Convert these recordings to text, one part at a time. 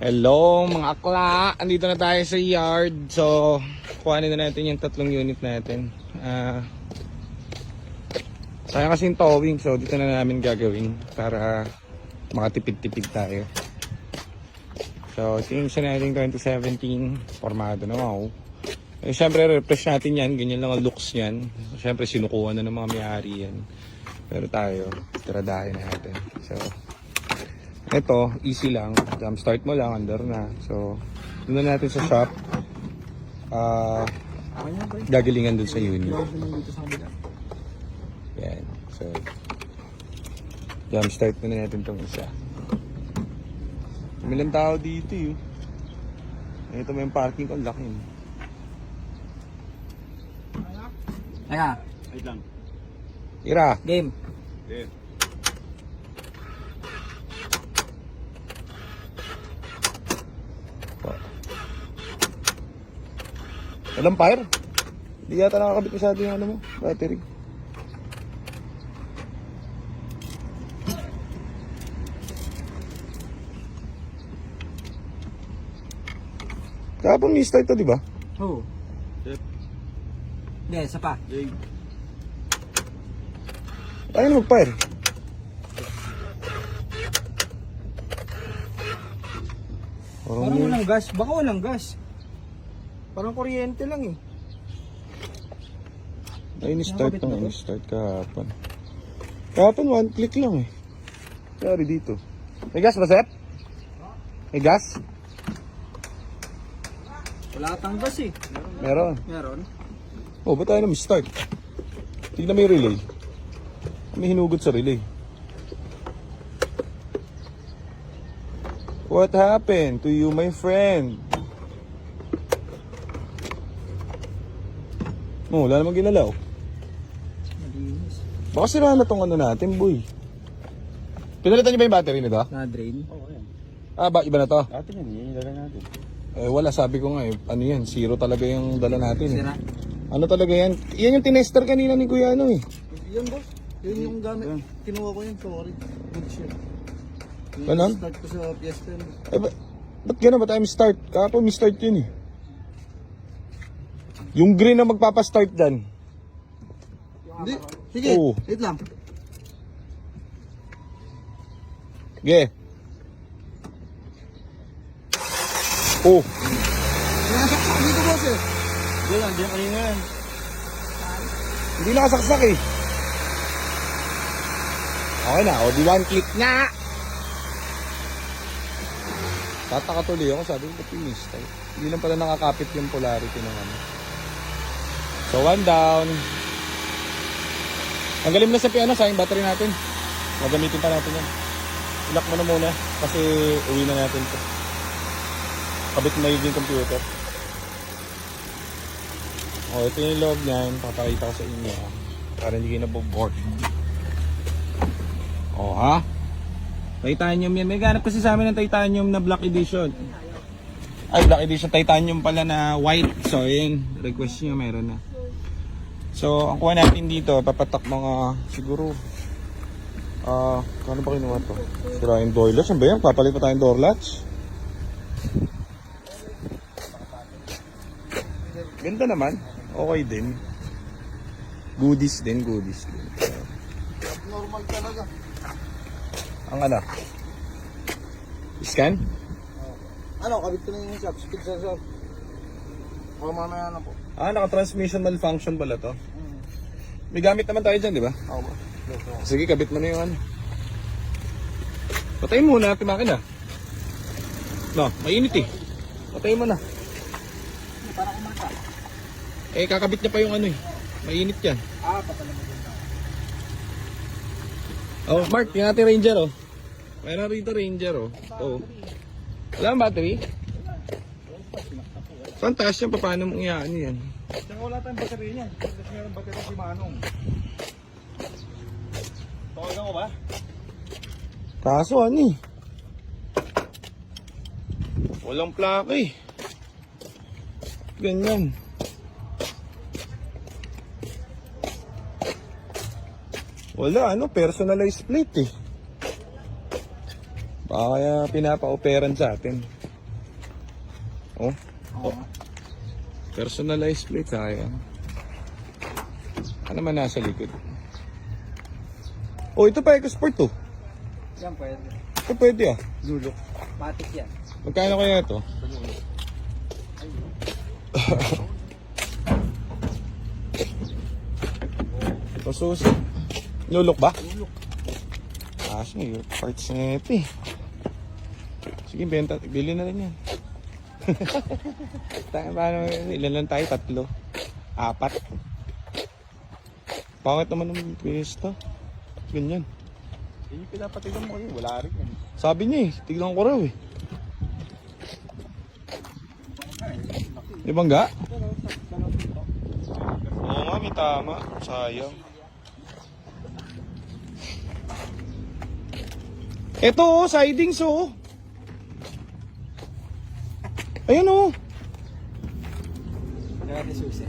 Hello mga akla, andito na tayo sa yard. So kuhanin na natin yung 3 unit natin. Sayang kasi yung towing, so dito na namin gagawin para makatipid-tipid tayo. So since natin 2017 formado na ako. Siyempre refresh natin yan, ganyan lang ang looks yan. Siyempre sinukuha na ng mga may-ari yan. Pero tayo, tiradahin natin. So ito, easy lang. Jump start mo lang, under na. So, doon na natin sa shop. Gagalingan dun sa unit. Yan. So, jump start na natin itong isa. Umilang tao dito yun. Ito may parking ko, laki. Teka, Wait lang. Ira. game. Okay. Walang fire? Hindi yata nakakabit masyado yung ano mo, battery. Kapag may start to, di ba? Oo. Yep. Hindi, isa pa. Jay. Ayaw na mag-fire. Parang walang gas. Baka walang gas. Parang kuryente lang eh. Ay, ni-start lang. Ni-start kahapon. Kahapon, one click lang eh. Sorry dito. May gas ba, Sep? May gas? Wala atang gas eh. Meron. Meron. Oh, ba't tayo na start? Tignan mo yung relay. May hinugot sa relay. What happened to you, my friend? Oh, wala namang ginalaw. Malinis. Baka sira na tong ano natin, boy. Pinalitan niyo ba yung battery nito? Na-drain. Oo, yan. Ah, iba na to? Atin yan, yan yung dala natin. Eh, wala. Sabi ko nga eh, ano yan, zero talaga yung dala natin eh. Sira. Ano talaga yan? Yan yung tinester kanina ni Kuya ano eh. Yun boss. Yun yung gamit. Kinuha ko yun. Sorry. Good shit. Ganon? Start ko sa Fiesta. Eh, ba't gano'n? Ba't tayo start? Kahapon may start yun eh. Yung green na magpapastart dyan. Hindi. Sige. Oo. Wait lang. Ge. Oh. Nasaksak dito boss eh. Diyan lang, diyan kanina yan. Hindi nakasaksak eh. Okay na. O, di one click na. Tataka tuloy ako. Sabi ko, pinis tayo. Hindi lang pala nakakapit yung polarity ng ano. So, one down. Tanggalin mo na sa piano sa yung battery natin. Magamitin pa natin yan. Ilock mo na muna kasi uwi na natin ito. Kabit na yung computer. O, ito yung loob niyan. Papakita ko sa inyo. Para hindi kayo naboboard. O, ha? Titanium yan. May ganap kasi sa amin ng titanium na black edition. Ay, black edition. Titanium pala na white. So, yun. Request nyo, meron na. So, ang kuha natin dito, papatak mga siguro ano ba kinuha to? Sira yung door latch. Ano ba yan? Papalit pa tayong door latch. Ganda naman. Okay din. Goodies din. Normal talaga. Ang ano? Scan? Ano, kabit ko na yung shop. Speed sa shop. O mamaya na po. Ah, naka-transmission malfunction pala to. May gamit naman tayo dyan, di ba? Ako ba? Sige, kabit mo na yung ano. Patayin mo na natin makina. No, mainit eh. Patayin mo na. Para kumata. Eh, kakabit niya pa yung ano eh. Mainit yan. Patala mo din. Oh, Mark, yung ating Ranger oh. Mayroon rito Ranger oh. Oh. Wala ang battery? Saan taas yan? Paano mong iyaan yan? Tsaka wala tayong baterya niyan. Kasi meron baterya si Manong. Tawagan ko ba? Kaso ano eh. Walang plaka eh. Ganyan. Wala, ano, personalized plate eh. Kaya pinapa-operan sa atin. Oh. Oh. Personalized plate, sayang. Ano man nasa likod? Oh, ito pa EcoSport to. Yan pwede. Ito pwede ah. Lulok. Matik yan. Magkano kaya ito? Pasusi. Lulok ba? Lulok. Sige, parts na ito eh. Sige, benta. Bili na rin yan. Paano, ilan lang tayo? 3, 4. Pangit naman ng pwesto. Ganyan. Yun yung pinapatigan mo kayo, wala rin yan. Sabi niya eh, tignan ko raw eh. Di ba nga? Oo nga, may tama. Sayang. Ito oh, sidings oh. Ayan oh. Kaya natin susi.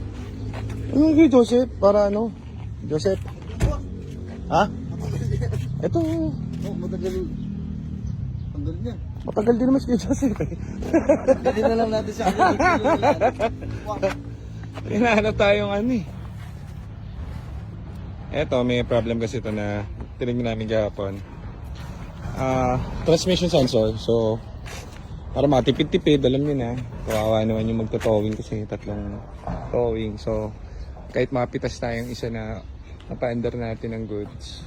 Ano kay Joseph? Para ano? Joseph? Ha? Ito oh. Oh, matagal yung... Tanggal niya. Matagal din naman si Joseph eh. Dali na lang natin sa akin. Hinahanap tayong ano eh. Eto, may problem kasi ito na tinignan namin kahapon. Transmission sensor. So, para matipid-tipid, alam niyo na. Kawawa naman yung magto-towing kasi 3 towing. So, kahit mapitas tayong isa na napa-under natin ng goods.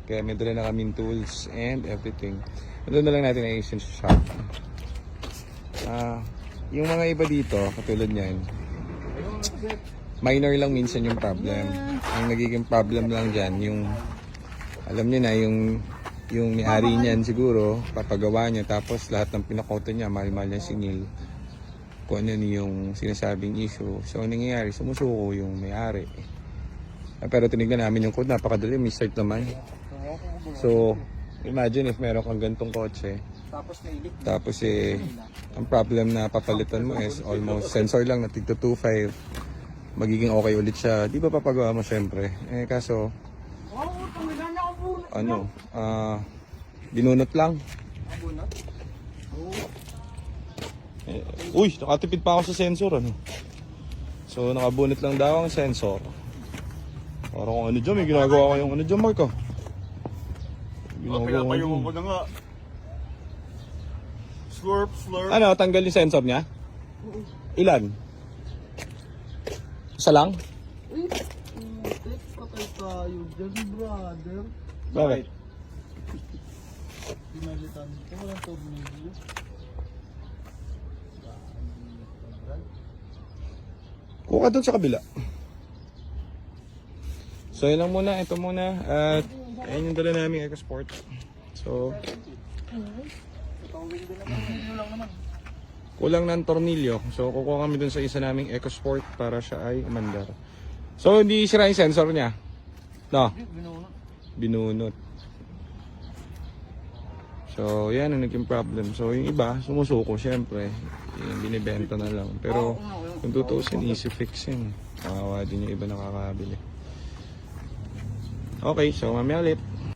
Kaya may dala na kaming tools and everything. Doon na lang natin ayusin sa shop. Yung mga iba dito, katulad niyan, minor lang minsan yung problem. Ang nagiging problem lang dyan, yung, alam niyo na, yung may-ari niyan siguro, papagawa niya, tapos lahat ng pinakota niya, mahal-mahal niya singil, kung ano yung sinasabing issue. So, ang nangyayari, sumusuko yung may-ari. Pero tinignan namin yung code, napakadali, may start naman. So, imagine if meron kang gantong kotse, tapos ang problem na papalitan mo is almost sensor lang na tigto 2.5, magiging okay ulit siya. Di ba papagawa mo syempre? Kaso, binunot lang. Uy, nakatipid pa ako sa sensor ano. So, nakabunot lang daw ang sensor. Parang kung ano dyan, may ginagawa kayong ano dyan, Mark ah. Pinapayungan ko na nga. Slurp, slurp. Ano, tanggal yung sensor niya? Ilan? Isa lang? Patay tayo dyan, brother. Bakit? Pinalitan ito, walang tornilyo. Kuha ka dun sa kabila. So, yun lang muna. Ito muna. At, ayun yung dala namin EcoSport. So, kulang ng tornilyo. So, kukuha kami dun sa isa naming EcoSport para siya ay umandar. So, hindi sira yung sensor niya. No? Binunot. So, yan ang naging problem. So, yung iba, sumusuko syempre. Yung binibenta na lang. Pero, kung tutuusin, easy fix yun. Makawa din yung iba nakakabili. Okay, so mamaya ulit.